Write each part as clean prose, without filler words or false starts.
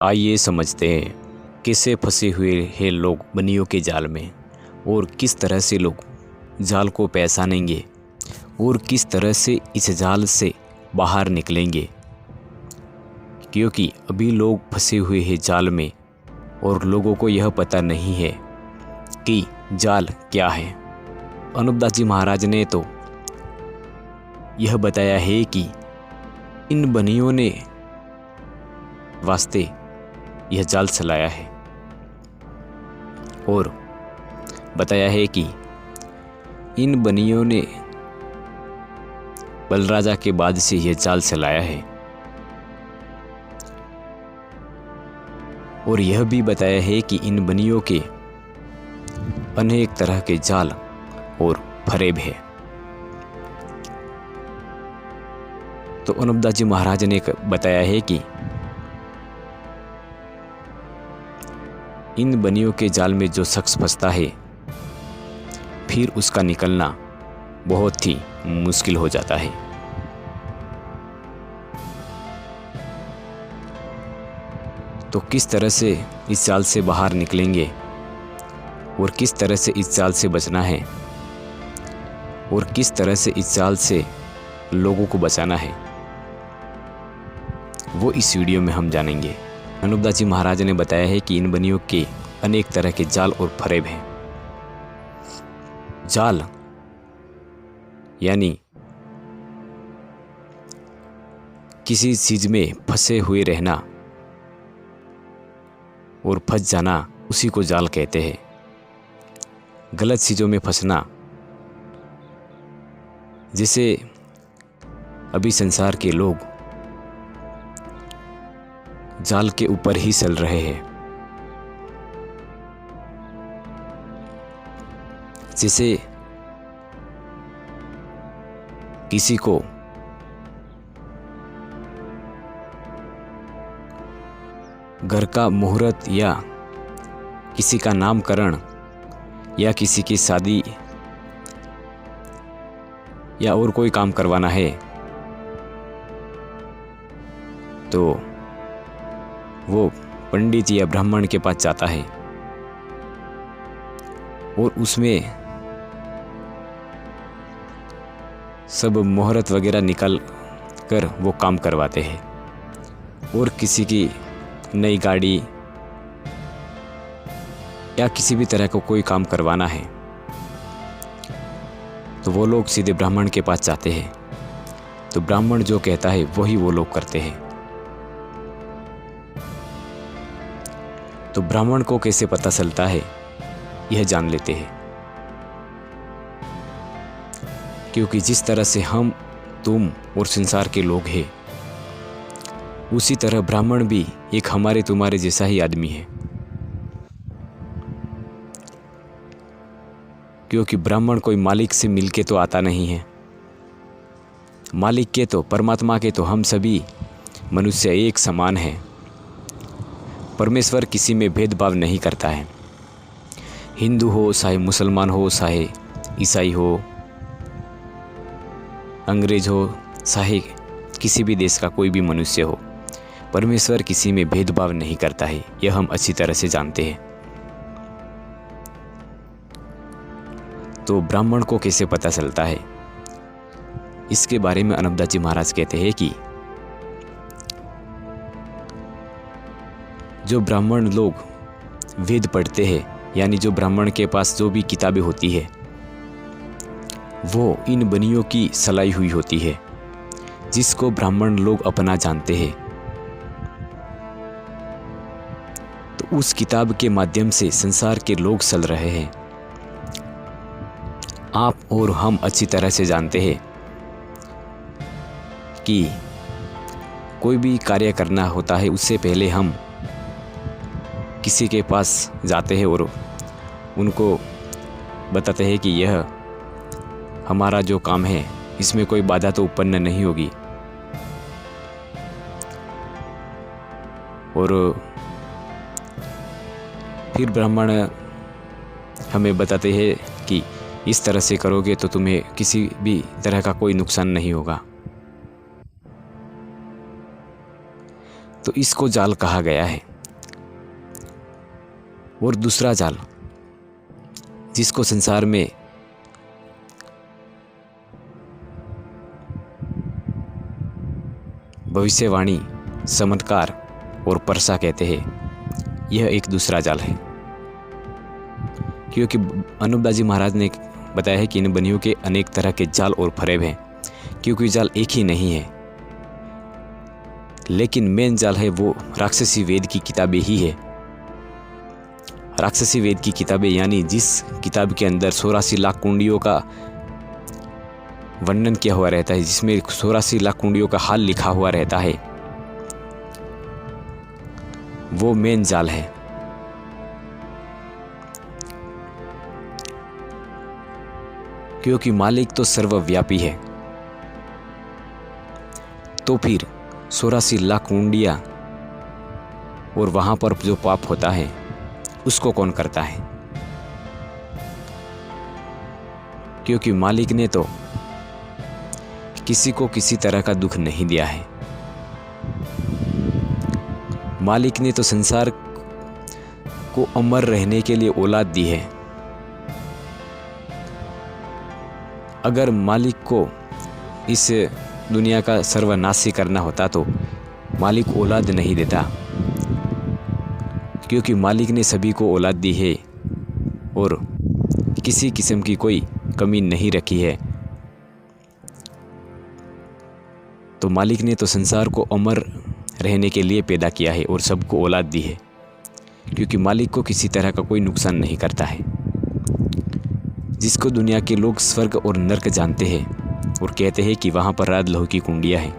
आइए समझते हैं कैसे फंसे हुए हैं लोग बनियों के जाल में और किस तरह से लोग जाल को पहचानेंगे और किस तरह से इस जाल से बाहर निकलेंगे, क्योंकि अभी लोग फंसे हुए हैं जाल में और लोगों को यह पता नहीं है कि जाल क्या है। अनुपदास जी महाराज ने तो यह बताया है कि इन बनियों ने वास्ते यह जाल चलाया है और बताया है कि इन बनियों ने बलराजा के बाद से यह जाल चलाया है और यह भी बताया है कि इन बनियों के अनेक तरह के जाल और फरेब है। तो अनुपदास जी महाराज ने बताया है कि इन बनियों के जाल में जो शख्स फंसता है फिर उसका निकलना बहुत ही मुश्किल हो जाता है। तो किस तरह से इस जाल से बाहर निकलेंगे और किस तरह से इस जाल से बचना है और किस तरह से इस जाल से लोगों को बचाना है, वो इस वीडियो में हम जानेंगे। अनुपदास जी महाराज ने बताया है कि इन बनियों के अनेक तरह के जाल और फरेब हैं। जाल यानी किसी चीज में फंसे हुए रहना और फंस जाना, उसी को जाल कहते हैं। गलत चीज़ों में फंसना, जैसे अभी संसार के लोग जाल के ऊपर ही चल रहे हैं। जैसे किसी को घर का मुहूर्त या किसी का नामकरण या किसी की शादी या और कोई काम करवाना है तो वो पंडित या ब्राह्मण के पास जाता है और उसमें सब मुहूर्त वगैरह निकाल कर वो काम करवाते हैं। और किसी की नई गाड़ी या किसी भी तरह को कोई काम करवाना है तो वो लोग सीधे ब्राह्मण के पास जाते हैं। तो ब्राह्मण जो कहता है वही वो लोग करते हैं। तो ब्राह्मण को कैसे पता चलता है यह जान लेते हैं, क्योंकि जिस तरह से हम, तुम और संसार के लोग हैं, उसी तरह ब्राह्मण भी एक हमारे तुम्हारे जैसा ही आदमी है। क्योंकि ब्राह्मण कोई मालिक से मिलके तो आता नहीं है। मालिक के तो, परमात्मा के तो हम सभी मनुष्य एक समान हैं। परमेश्वर किसी में भेदभाव नहीं करता है। हिंदू हो, चाहे मुसलमान हो, चाहे ईसाई हो, अंग्रेज हो, चाहे किसी भी देश का कोई भी मनुष्य हो, परमेश्वर किसी में भेदभाव नहीं करता है। यह हम अच्छी तरह से जानते हैं। तो ब्राह्मण को कैसे पता चलता है, इसके बारे में अनुपदास जी महाराज कहते हैं कि जो ब्राह्मण लोग वेद पढ़ते हैं, यानी जो ब्राह्मण के पास जो भी किताबें होती है वो इन बनियों की सलाई हुई होती है, जिसको ब्राह्मण लोग अपना जानते हैं। तो उस किताब के माध्यम से संसार के लोग चल रहे हैं। आप और हम अच्छी तरह से जानते हैं कि कोई भी कार्य करना होता है उससे पहले हम किसी के पास जाते हैं और उनको बताते हैं कि यह हमारा जो काम है इसमें कोई बाधा तो उत्पन्न नहीं होगी। और फिर ब्राह्मण हमें बताते हैं कि इस तरह से करोगे तो तुम्हें किसी भी तरह का कोई नुकसान नहीं होगा। तो इसको जाल कहा गया है। और दूसरा जाल जिसको संसार में भविष्यवाणी, चमत्कार और परसा कहते हैं, यह एक दूसरा जाल है। क्योंकि अनूपदास महाराज ने बताया है कि इन बनियों के अनेक तरह के जाल और फरेब हैं, क्योंकि जाल एक ही नहीं है, लेकिन मेन जाल है वो राक्षसी वेद की किताबें ही है। राक्षसी वेद की किताबें यानी जिस किताब के अंदर 84 लाख कुंडियों का वर्णन किया हुआ रहता है, जिसमें 84 लाख कुंडियों का हाल लिखा हुआ रहता है, वो मेन जाल है। क्योंकि मालिक तो सर्वव्यापी है, तो फिर 84 लाख कुंडियां और वहां पर जो पाप होता है उसको कौन करता है? क्योंकि मालिक ने तो किसी को किसी तरह का दुख नहीं दिया है। मालिक ने तो संसार को अमर रहने के लिए औलाद दी है। अगर मालिक को इस दुनिया का सर्वनाशी करना होता तो मालिक औलाद नहीं देता, क्योंकि मालिक ने सभी को औलाद दी है और किसी किस्म की कोई कमी नहीं रखी है। तो मालिक ने तो संसार को अमर रहने के लिए पैदा किया है और सबको औलाद दी है, क्योंकि मालिक को किसी तरह का कोई नुकसान नहीं करता है। जिसको दुनिया के लोग स्वर्ग और नर्क जानते हैं और कहते हैं कि वहाँ पर राज लहू की कुंडियाँ हैं,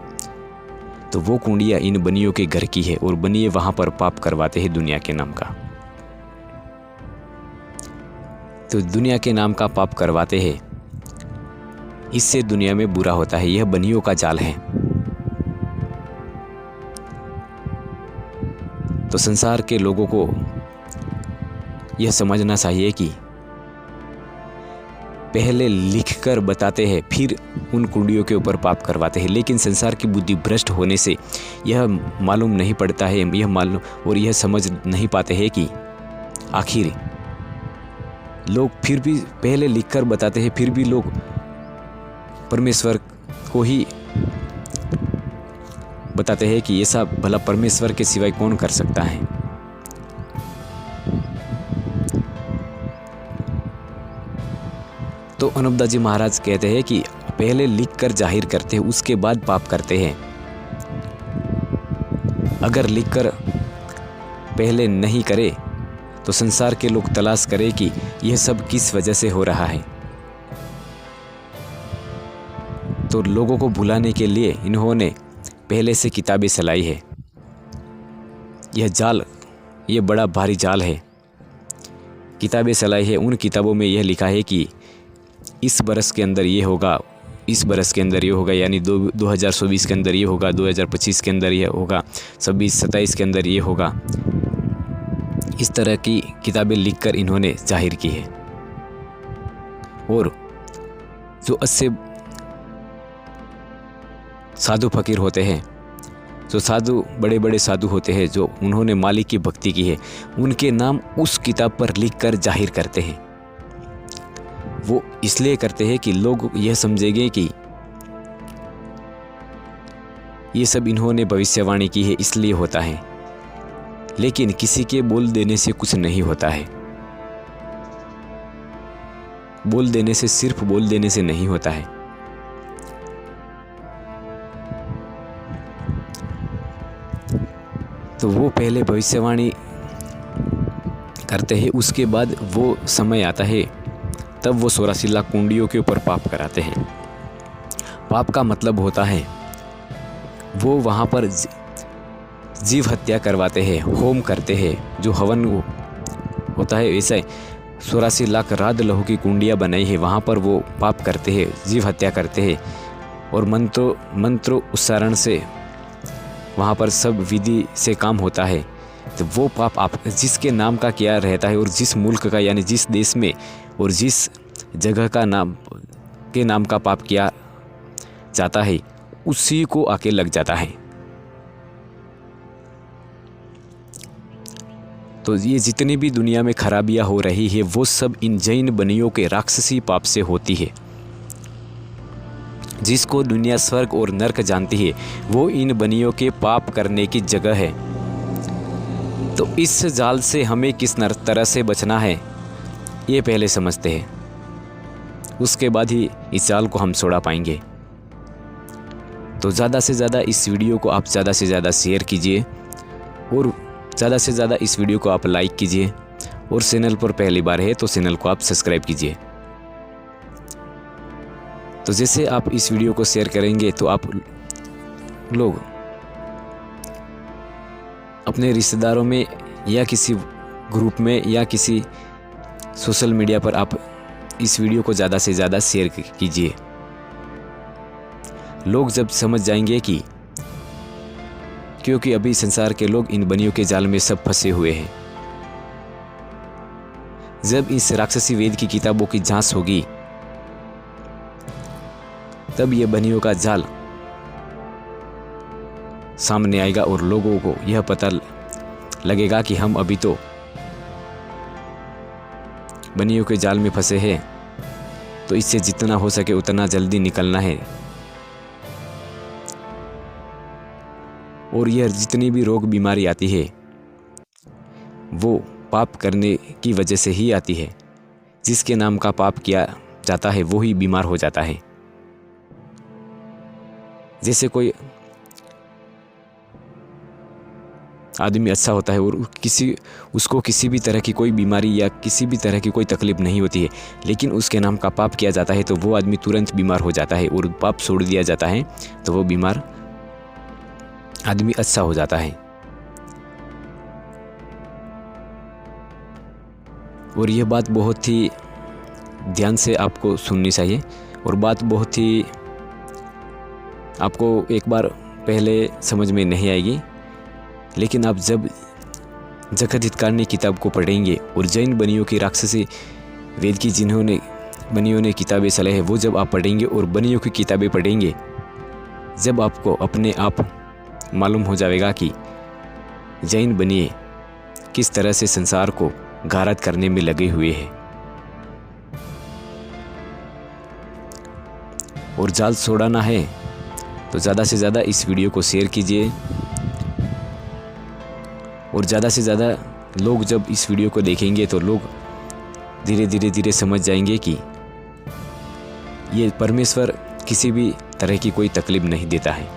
तो वो कुंडियाँ इन बनियों के घर की है और बनिए वहाँ पर पाप करवाते हैं दुनिया के नाम का। तो दुनिया के नाम का पाप करवाते हैं, इससे दुनिया में बुरा होता है। यह बनियों का जाल है। तो संसार के लोगों को यह समझना चाहिए कि पहले लिखकर बताते हैं, फिर उन कुंडियों के ऊपर पाप करवाते हैं। लेकिन संसार की बुद्धि भ्रष्ट होने से यह मालूम नहीं पड़ता है, यह मालूम और यह समझ नहीं पाते हैं कि आखिर लोग फिर भी पहले लिखकर बताते हैं, फिर भी लोग परमेश्वर को ही बताते हैं कि ऐसा भला परमेश्वर के सिवाय कौन कर सकता है। तो अनूपदास जी महाराज कहते हैं कि पहले लिखकर जाहिर करते हैं, उसके बाद पाप करते हैं। अगर लिखकर पहले नहीं करे तो संसार के लोग तलाश करें कि यह सब किस वजह से हो रहा है। तो लोगों को भुलाने के लिए इन्होंने पहले से किताबें चलाई है। यह जाल, यह बड़ा भारी जाल है। किताबें चलाई है, उन किताबों में यह लिखा है कि इस बरस के अंदर ये होगा, इस बरस के अंदर ये होगा, यानी 2024 के अंदर ये होगा, 2025 के अंदर ये होगा, 26-27 के अंदर ये होगा। इस तरह की किताबें लिखकर इन्होंने जाहिर की है। और जो अच्छे साधु फकीर होते हैं, जो साधु बड़े बड़े साधु होते हैं, जो उन्होंने मालिक की भक्ति की है, उनके नाम उस किताब पर लिखकर जाहिर करते हैं। वो इसलिए करते हैं कि लोग यह समझेंगे कि ये सब इन्होंने भविष्यवाणी की है, इसलिए होता है। लेकिन किसी के बोल देने से कुछ नहीं होता है। बोल देने से, सिर्फ बोल देने से नहीं होता है। तो वो पहले भविष्यवाणी करते हैं, उसके बाद वो समय आता है तब वो 84 लाख कुंडियों के ऊपर पाप कराते हैं। पाप का मतलब होता है वो वहाँ पर जीव हत्या करवाते हैं, होम करते हैं, जो हवन होता है वैसा 84 लाख राध लहू की कुंडियाँ बनाई है, वहाँ पर वो पाप करते हैं, जीव हत्या करते हैं और मंत्र उच्चारण से वहाँ पर सब विधि से काम होता है। तो वो पाप आप जिसके नाम का किया रहता है और जिस मुल्क का, यानी जिस देश में और जिस जगह का नाम का पाप किया जाता है, उसी को आके लग जाता है। तो ये जितनी भी दुनिया में खराबियाँ हो रही है वो सब इन जैन बनियों के राक्षसी पाप से होती है। जिसको दुनिया स्वर्ग और नरक जानती है वो इन बनियों के पाप करने की जगह है। तो इस जाल से हमें किस तरह से बचना है ये पहले समझते हैं, उसके बाद ही इस जाल को हम छोड़ा पाएंगे। तो ज़्यादा से ज़्यादा इस वीडियो को आप ज़्यादा से ज़्यादा शेयर कीजिए और ज़्यादा से ज़्यादा इस वीडियो को आप लाइक कीजिए, और चैनल पर पहली बार है तो चैनल को आप सब्सक्राइब कीजिए। तो जैसे आप इस वीडियो को शेयर करेंगे तो आप लोग अपने रिश्तेदारों में या किसी ग्रुप में या किसी सोशल मीडिया पर आप इस वीडियो को ज़्यादा से ज़्यादा शेयर कीजिए। लोग जब समझ जाएंगे कि क्योंकि अभी संसार के लोग इन बनियों के जाल में सब फंसे हुए हैं। जब इस राक्षसी वेद की किताबों की जांच होगी तब ये बनियों का जाल सामने आएगा और लोगों को यह पता लगेगा कि हम अभी तो बनियों के जाल में फंसे हैं, तो इससे जितना हो सके उतना जल्दी निकलना है। और यह जितनी भी रोग बीमारी आती है वो पाप करने की वजह से ही आती है। जिसके नाम का पाप किया जाता है वो ही बीमार हो जाता है। जैसे कोई आदमी अच्छा होता है और उसको किसी भी तरह की कोई बीमारी या किसी भी तरह की कोई तकलीफ नहीं होती है, लेकिन उसके नाम का पाप किया जाता है तो वो आदमी तुरंत बीमार हो जाता है, और पाप छोड़ दिया जाता है तो वो बीमार आदमी अच्छा हो जाता है। और यह बात बहुत ही ध्यान से आपको सुननी चाहिए, और बात बहुत ही आपको एक बार पहले समझ में नहीं आएगी, लेकिन आप जब जगत हितकारिणी किताब को पढ़ेंगे और जैन बनियों की राक्षसी वेद की जिन्होंने बनियों ने किताबें चलाई है वो जब आप पढ़ेंगे और बनियों की किताबें पढ़ेंगे, जब आपको अपने आप मालूम हो जाएगा कि जैन बनिए किस तरह से संसार को गारद करने में लगे हुए हैं। और जाल छोड़ाना है तो ज़्यादा से ज़्यादा इस वीडियो को शेयर कीजिए, और ज़्यादा से ज़्यादा लोग जब इस वीडियो को देखेंगे तो लोग धीरे समझ जाएंगे कि ये परमेश्वर किसी भी तरह की कोई तकलीफ नहीं देता है।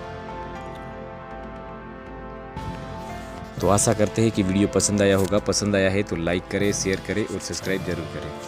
तो आशा करते हैं कि वीडियो पसंद आया होगा। पसंद आया है तो लाइक करें, शेयर करें और सब्सक्राइब जरूर करें।